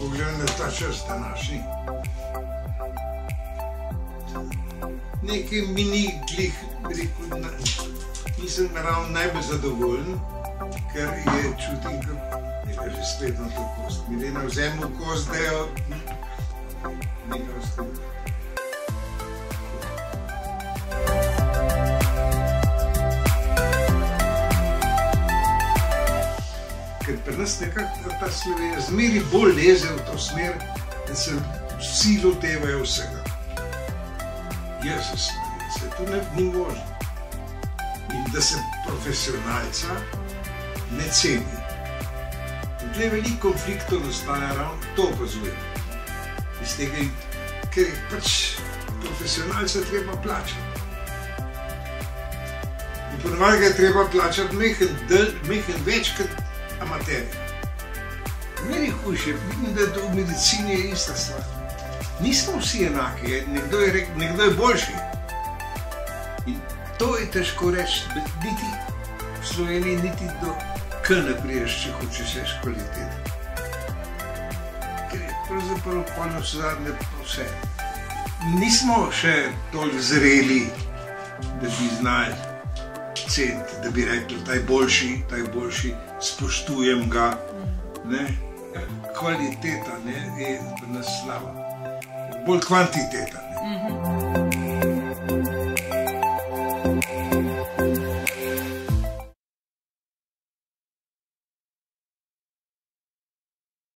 ko gledam na ta čas današnji. Nekaj mi ni glih, rekel, nisem naravno najbolj zadovoljen, ker je čutim, da je že spet na to kost. Milena vzemo kost, da jo nekaj ostane. Ker pri nas nekako ta Slovenija zmeri bolj leze v to smer, da se vsi lotevajo vsega. Jezus, se to ni možno. In da se profesionalca ne ceni. In tukaj veliko konfliktov nastaja, ravno to opazujem. Iz tega, ker je pač profesionalca treba plačati. In ponavadi ga je treba plačati mehen več kot amaterje. Meni hujše, vidim, da v medicini je ista stvar. Nismo vsi enaki, nekdo je boljši. In to je težko reči, niti v Sloveniji, niti do K ne priješ, če hočeš reči kvalitete. Ker je pravzaprav polno zadnje vse. Nismo še toliko zreli, da bi znali ceniti, da bi rekli, ta je boljši, spoštujem ga. Kvaliteta je pri nas slaba. Bolj kvantiteta.